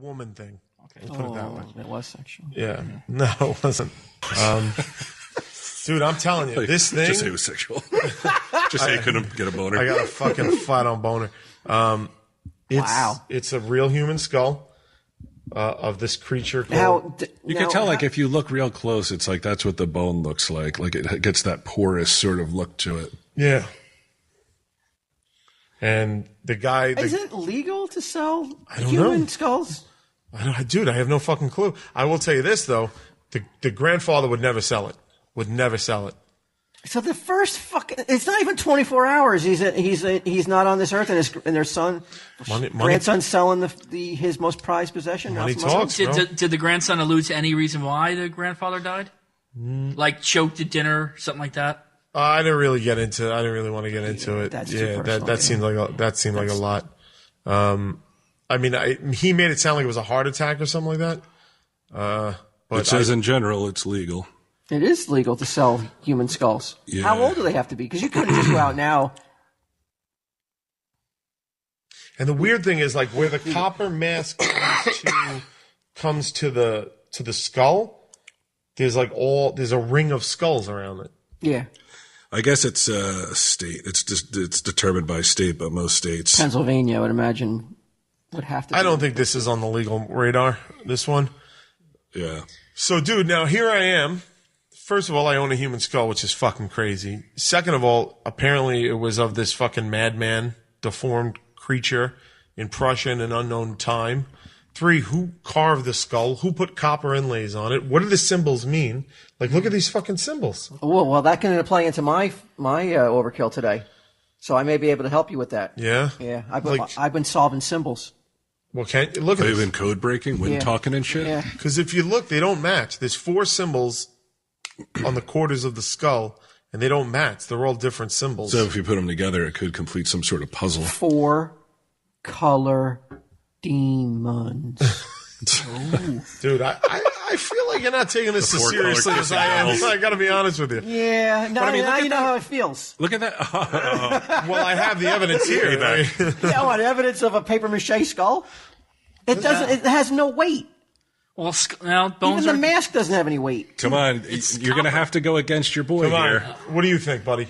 woman thing. Okay. We'll put it that way. It was sexual. Yeah. No, it wasn't. Dude, I'm telling you, this thing. Just say it was sexual. Just say you couldn't get a boner. I got a fucking flat-on boner. Wow. It's a real human skull of this creature you can tell, like, if you look real close, it's like that's what the bone looks like. Like, it gets that porous sort of look to it. Yeah. And the guy... Is it legal to sell I don't human know. skulls? Dude, I have no fucking clue. I will tell you this, though. The grandfather would never sell it. Would never sell it. So the first fucking... It's not even 24 hours. He's not on this earth, and their son... Grandson's selling his most prized possession. Money talks, bro. Did the grandson allude to any reason why the grandfather died? Like choked at dinner, something like that? I didn't really get into it. I didn't really want to get into it. That's too personal, that seemed like a lot. I mean, he made it sound like it was a heart attack or something like that. But it says in general it's legal. It is legal to sell human skulls. Yeah. How old do they have to be? Because you couldn't just go out now. And the weird thing is, like, where the copper mask comes to the skull, there's a ring of skulls around it. Yeah. I guess it's state. It's determined by state, but most states. Pennsylvania, I would imagine, would have to. I don't think this is on the legal radar, this one. Yeah. So, dude, now here I am. First of all, I own a human skull, which is fucking crazy. Second of all, apparently it was of this fucking madman, deformed creature in Prussian and unknown time. 3, who carved the skull? Who put copper inlays on it? What do the symbols mean? Like, look at these fucking symbols. Oh, well, that can play into my overkill today. So I may be able to help you with that. Yeah? Yeah. I've been solving symbols. Well, can't you look at Have you this? been code breaking, wind talking and shit? Yeah. Because if you look, they don't match. There's 4 symbols on the quarters of the skull, and they don't match. They're all different symbols. So if you put them together, it could complete some sort of puzzle. 4 color demons. Dude, I feel like you're not taking this as seriously as I am. I got to be honest with you. Yeah. Now you know how it feels. Look at that. Well, I have the evidence here. Right? Yeah, what, evidence of a paper mache skull? It doesn't. It has no weight. Well, now bones Even the mask doesn't have any weight. Come on. You're going to have to go against your boy here. What do you think, buddy?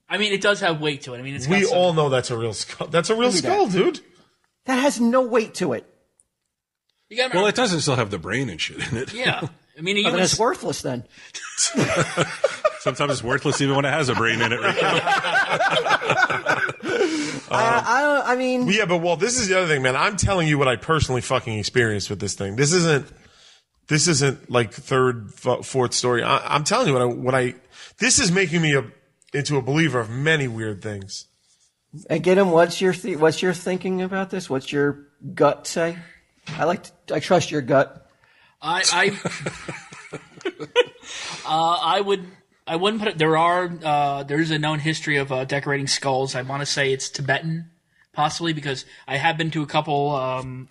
I mean, it does have weight to it. I mean, We all know that's a real skull. That's a real skull, dude. That has no weight to it. Well, it doesn't still have the brain and shit in it. Yeah. I mean, Then it's worthless then. Sometimes it's worthless even when it has a brain in it. Right? I mean... Yeah, but this is the other thing, man. I'm telling you what I personally fucking experienced with this thing. This isn't like third, fourth story. I'm telling you what I this is making me into a believer of many weird things. And get him. What's your thinking about this? What's your gut say? I trust your gut. I wouldn't put it. There's a known history of decorating skulls. I want to say it's Tibetan, possibly, because I have been to a couple.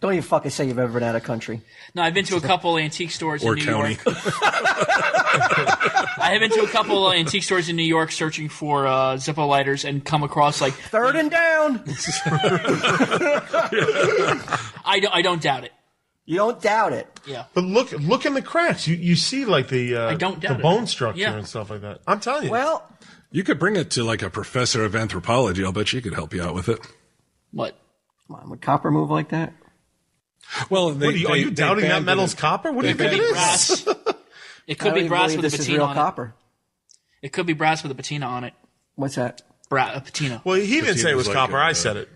Don't even fucking say you've ever been out of country. No, I've been to a couple antique stores in New county. York. I have been to a couple antique stores in New York searching for Zippo lighters and come across like third and down. I don't doubt it. You don't doubt it. Yeah. But look in the cracks. You see like the bone structure and stuff like that. I'm telling you. Well, you could bring it to like a professor of anthropology. I'll bet she could help you out with it. What? Come on, would copper move like that? Well, are you doubting that metal's copper? What do you think it is? Brass. It could be brass with a patina on copper. It could be brass with a patina on it. What's that? A patina. Well, he didn't say it was like copper. I said it.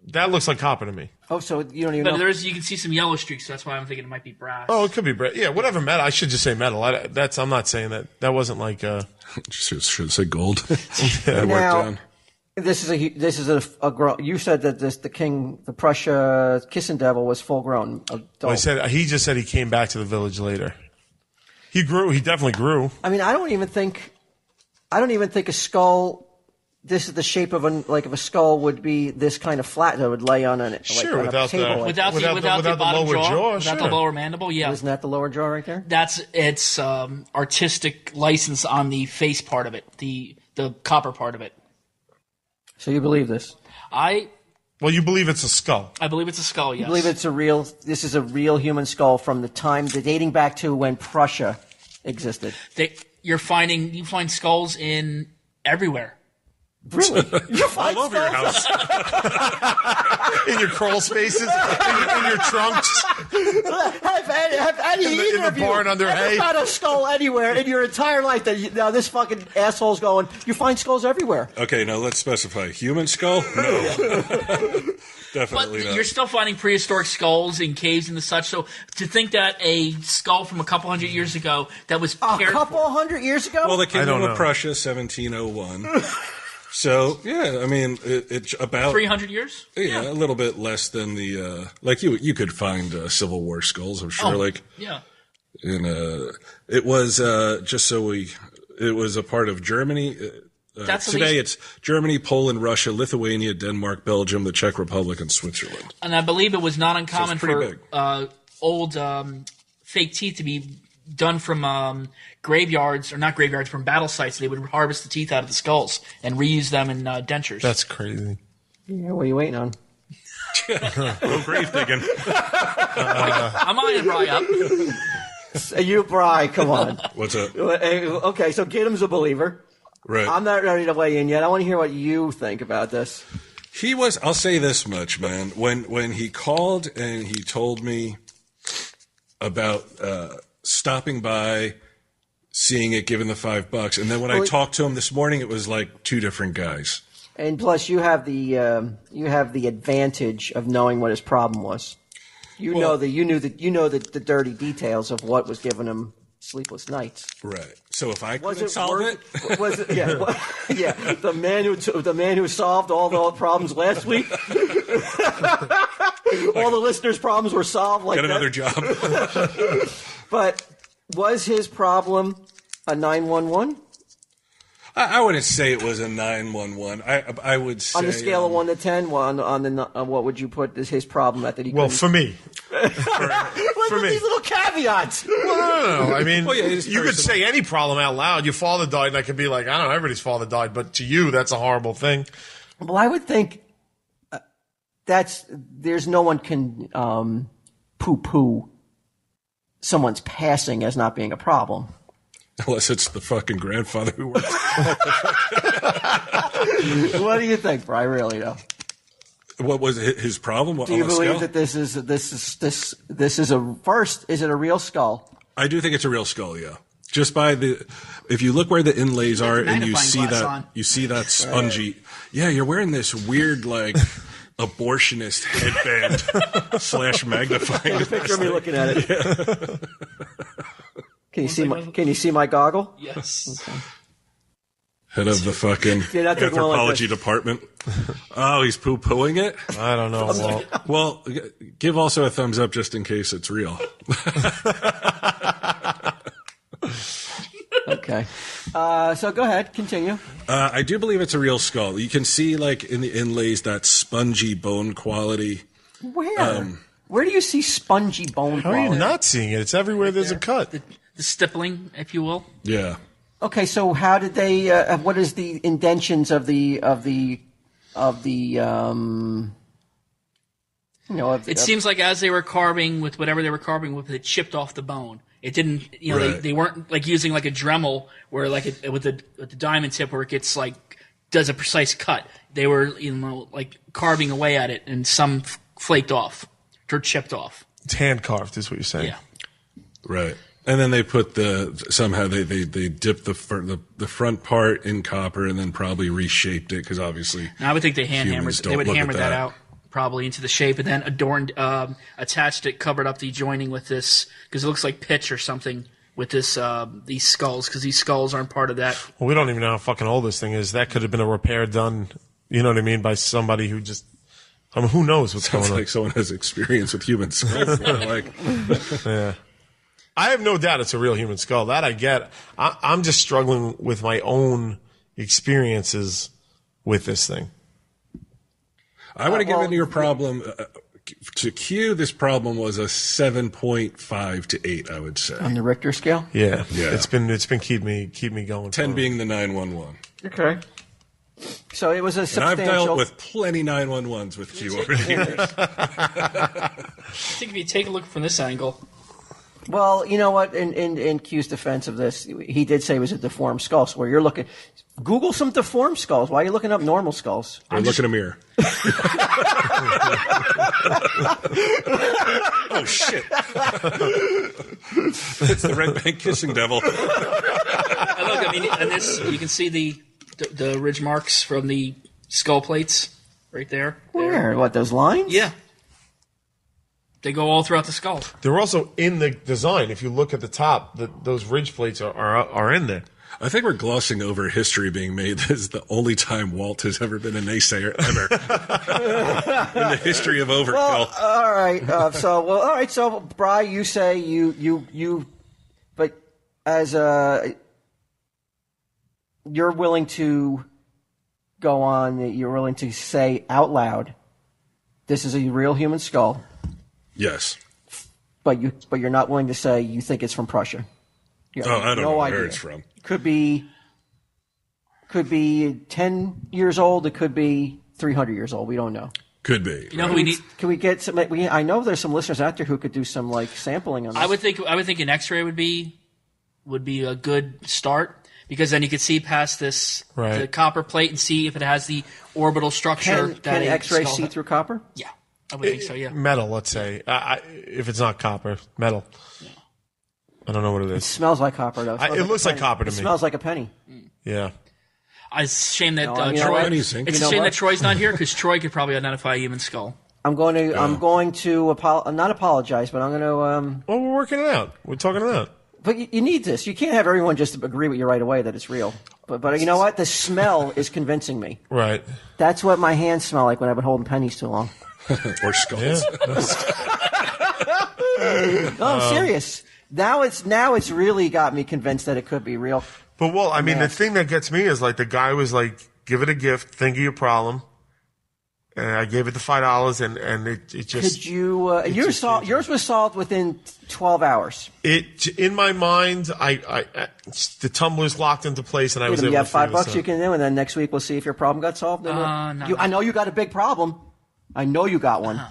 That looks like copper to me. Oh, so you don't even know. You can see some yellow streaks, so that's why I'm thinking it might be brass. Oh, it could be brass. Yeah, whatever metal. I should just say metal. I'm not saying that. That wasn't like. Should have said gold. That now, this is a grown. You said that the Prussia kissing devil was full grown. Well, he just said he came back to the village later. He grew. He definitely grew. I mean, I don't even think a skull. This is the shape of a skull would be this kind of flat that would lay on a table. Without the bottom lower jaw, without the lower mandible. Yeah, isn't that the lower jaw right there? It's artistic license on the face part of it, the copper part of it. So you believe this? Well, you believe it's a skull. I believe it's a skull, yes. I believe this is a real human skull from the time, dating back to when Prussia existed. You find skulls in everywhere. Really? You find All over your house. In your crawl spaces, in your trunks, Have any in the barn under hay. found a skull anywhere in your entire life that now this fucking asshole's going, you find skulls everywhere. Okay, now let's specify. Human skull? No. Definitely But not. you're still finding prehistoric skulls in caves and the such. So to think that a skull from a couple hundred years ago that was A cared couple for, hundred years ago? Well, the I Kingdom don't of know. Prussia, 1701. So, yeah, I mean, it's about 300 years? Yeah, a little bit less than the like you could find Civil War skulls, I'm sure. Like Yeah. in it was it was a part of Germany. That's at Today least- it's Germany, Poland, Russia, Lithuania, Denmark, Belgium, the Czech Republic, and Switzerland. And I believe it was not uncommon pretty for old fake teeth to be done from graveyards, or not graveyards, from battle sites. They would harvest the teeth out of the skulls and reuse them in dentures. That's crazy. Yeah, what are you waiting on? No grave digging. I'm eyeing Bry up. You, Bry, come on. What's up? Okay, so Giddim's a believer. Right. I'm not ready to weigh in yet. I want to hear what you think about this. He was. I'll say this much, man. When he called and he told me about stopping by, seeing it, giving the $5, and then when I talked to him this morning, it was like two different guys. And plus, you have the advantage of knowing what his problem was. You know the dirty details of what was giving him sleepless nights. Right. So if I Was couldn't it solve it, Was it? Yeah, yeah. The man who solved all the problems last week. All the listeners' problems were solved. Like get another job. But was his problem a 911? I wouldn't say it was a 911. I would say On the scale of 1 to 10, what would you put as his problem at that he Well, couldn't? for me, Look at me. these little caveats. no. I mean, Well, yeah, it is you could personal. say any problem out loud. Your father died, and I could be like, I don't know, everybody's father died, but to you, that's a horrible thing. Well, I would think there's no one can poo-poo someone's passing as not being a problem. Unless it's the fucking grandfather who works. What do you think, Bri? Really, though? What was his problem? Do you believe that this is a first? Is it a real skull? I do think it's a real skull. Yeah. Just by if you look where the inlays are and you magnifying see glass that, on. you see that spongy. Yeah, you're wearing this weird like abortionist headband / magnifying. Picture me looking at it. Can you see my goggle? Yes. Head of the fucking Yeah, that took one like anthropology department. Oh, he's poo-pooing it? I don't know. Walt. Well, give also a thumbs up just in case it's real. Okay. So go ahead, continue. I do believe it's a real skull. You can see, like, in the inlays, that spongy bone quality. Where? Where do you see spongy bone How are quality? you not seeing it? It's everywhere there's a cut. The stippling, if you will. Yeah. Okay, so how did they? What is the indentions of the? It seems like as they were carving with whatever they were carving with, it chipped off the bone. It didn't, Right. they weren't like using like a Dremel where like with the diamond tip where it gets like does a precise cut. They were like carving away at it, and some flaked off or chipped off. It's hand carved, is what you're saying. Yeah. Right. And then they put somehow they dipped the front part in copper and then probably reshaped it because obviously. Now I would think they Humans they don't would look hammer at that that. out probably into the shape and then adorned, attached it, covered up the joining with this because it looks like pitch or something with this these skulls because these skulls aren't part of that. Well, we don't even know how fucking old this thing is. That could have been a repair done, you know what I mean, by somebody who just, I mean, who knows what's Sounds going on. like someone has experience with human skulls. Yeah. I have no doubt it's a real human skull. That I get. I'm just struggling with my own experiences with this thing. I would have given your problem to Q. This problem was a 7.5 to 8. I would say on the Richter scale. Yeah. Yeah. It's been keep me going. 10 being the 911. Okay. So it was a And substantial. I've dealt with plenty 911s with Q over the years. I think if you take a look from this angle, Well, you know what? In Q's defense of this, he did say it was a deformed skull. So where you're looking, Google some deformed skulls. Why are you looking up normal skulls? Or look in a mirror. Oh, shit. It's the Red Bank Kissing Devil. and look, I mean, and this you can see the ridge marks from the skull plates right there. Where? What, those lines? Yeah. They go all throughout the skull. They're also in the design. If you look at the top, those ridge plates are in there. I think we're glossing over history being made. This is the only time Walt has ever been a naysayer ever in the history of overkill. Well, all right. All right. So, Bri, you say you, but as you're willing to go on. You're willing to say out loud, "This is a real human skull." Yes. But you're not willing to say you think it's from Prussia. You have I don't no know idea. where it's from. Could be 10 years old. It could be 300 years old. We don't know. Could be. You know who we need? Can we get some? I know there's some listeners out there who could do some like sampling on this. I would think an X-ray would be a good start, because then you could see past this the copper plate and see if it has the orbital structure. Can X-ray see through copper? Yeah, I would think so. Yeah, Metal, let's say. If it's not copper, metal. Yeah. I don't know what it It is. smells like copper, though. It looks like copper to It me. smells like a penny. Yeah. it's a shame that No, you know Troy. what? It's You a know shame what? that Troy's not here, because Troy could probably identify a human skull. I'm going to not apologize, but I'm going to. Well, we're working it out. We're talking it out. But you need this. You can't have everyone just agree with you right away that it's real. But you know what? The smell is convincing me. Right. That's what my hands smell like when I've been holding pennies too long. Or skulls. Yeah. No, I'm serious. Now it's really got me convinced that it could be real. But, well, I mean, the thing that gets me is, like, the guy was like, give it a gift, think of your problem. And I gave it the $5, and it just... Could you... yours was solved within 12 hours. In my mind, the tumbler's locked into place, and I was able You to have $5 figure this you out. can do, and then next week we'll see if your problem got solved. No. I know you got a big problem. I know you got one.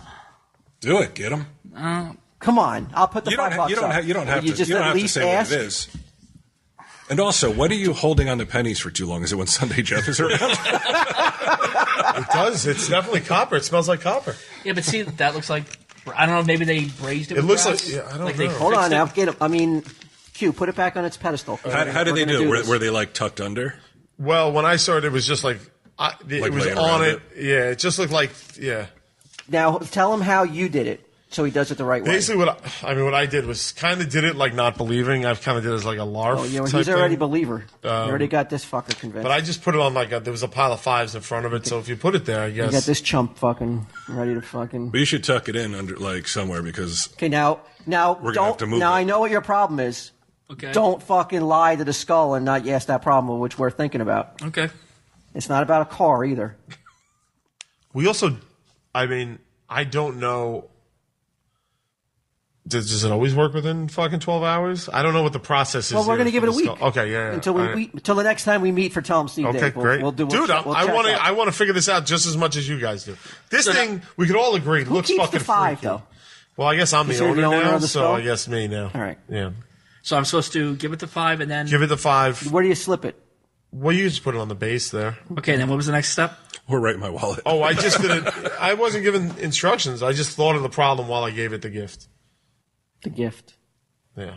Do it. Get them. Come on. I'll put the $5 up. You don't have You to. just You don't at have to least say ask. what it is. And also, what are you holding on the pennies for too long? Is it when Sunday Jeff is around? It does. It's definitely copper. It smells like copper. Yeah, but see, that looks like, I don't know, maybe they braised it. It with looks brass? like... Yeah, I don't They know. Hold on fixed now. it. Get it. I mean, Q, put it back on its pedestal. How did they do it? Were they like tucked under? Well, when I saw it, it was just like... it was laying on around it. Yeah, it just looked like... Yeah. Now, tell him how you did it so he does it the right way. Basically, what I did was kind of did it like not believing. I've kind of did it as like a larf. Oh, yeah, well, type he's already a thing. believer. You already got this fucker convinced. But I just put it on there was a pile of fives in front of it. So if you put it there, I you got guess. this chump fucking ready to fucking... But you should tuck it in under like somewhere because Okay, now gonna don't. have to move now it. I know what your problem is. Okay. Don't fucking lie to the skull and not ask that problem which we're thinking about. Okay. It's not about a car either. We also, I mean, I don't know. Does it always work within fucking 12 hours? I don't know what the process is. Well, we're here going to give it for a the week. skull. Okay, yeah. Until all right. until the next time we meet for Tell 'em Steve Okay, Day. great. We'll do. Dude, we'll I check want to. out. I want to figure this out just as much as you guys do. This thing, we could all agree, Who looks keeps fucking the five freaky. though? Well, I guess I'm the Is there owner the owner now, of the so skull? I guess me now. All right. Yeah. So I'm supposed to give it the 5 and then. Give it the 5. Where do you slip it? Well, you just put it on the base there. Okay, then what was the next step? or right in my wallet. Oh, I just did it. I wasn't given instructions. I just thought of the problem while I gave it the gift. The gift. Yeah.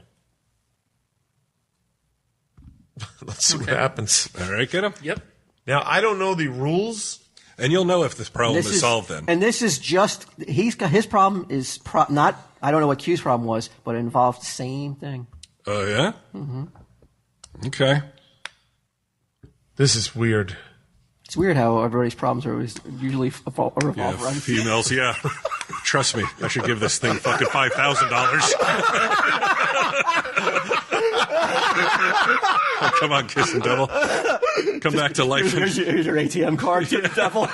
Let's see what happens. All right, get him. Yep. Now, I don't know the rules. And you'll know if this problem This is solved then. And this is just he's got his problem is not. I don't know what Q's problem was, but it involved the same thing. Oh, yeah? Mm-hmm. Okay. This is weird. It's weird how everybody's problems are always usually revolve Yeah, around females, yeah. Trust me, I should give this thing fucking $5,000. Oh, come on, kissing devil. Come back to life. Here's your ATM card, to the devil.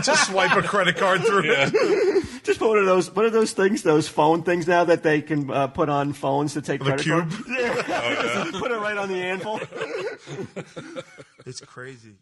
Just swipe a credit card through it. Just put one of those things, those phone things now that they can put on phones to take The credit cube? cards. Yeah. Put it right on the anvil. It's crazy.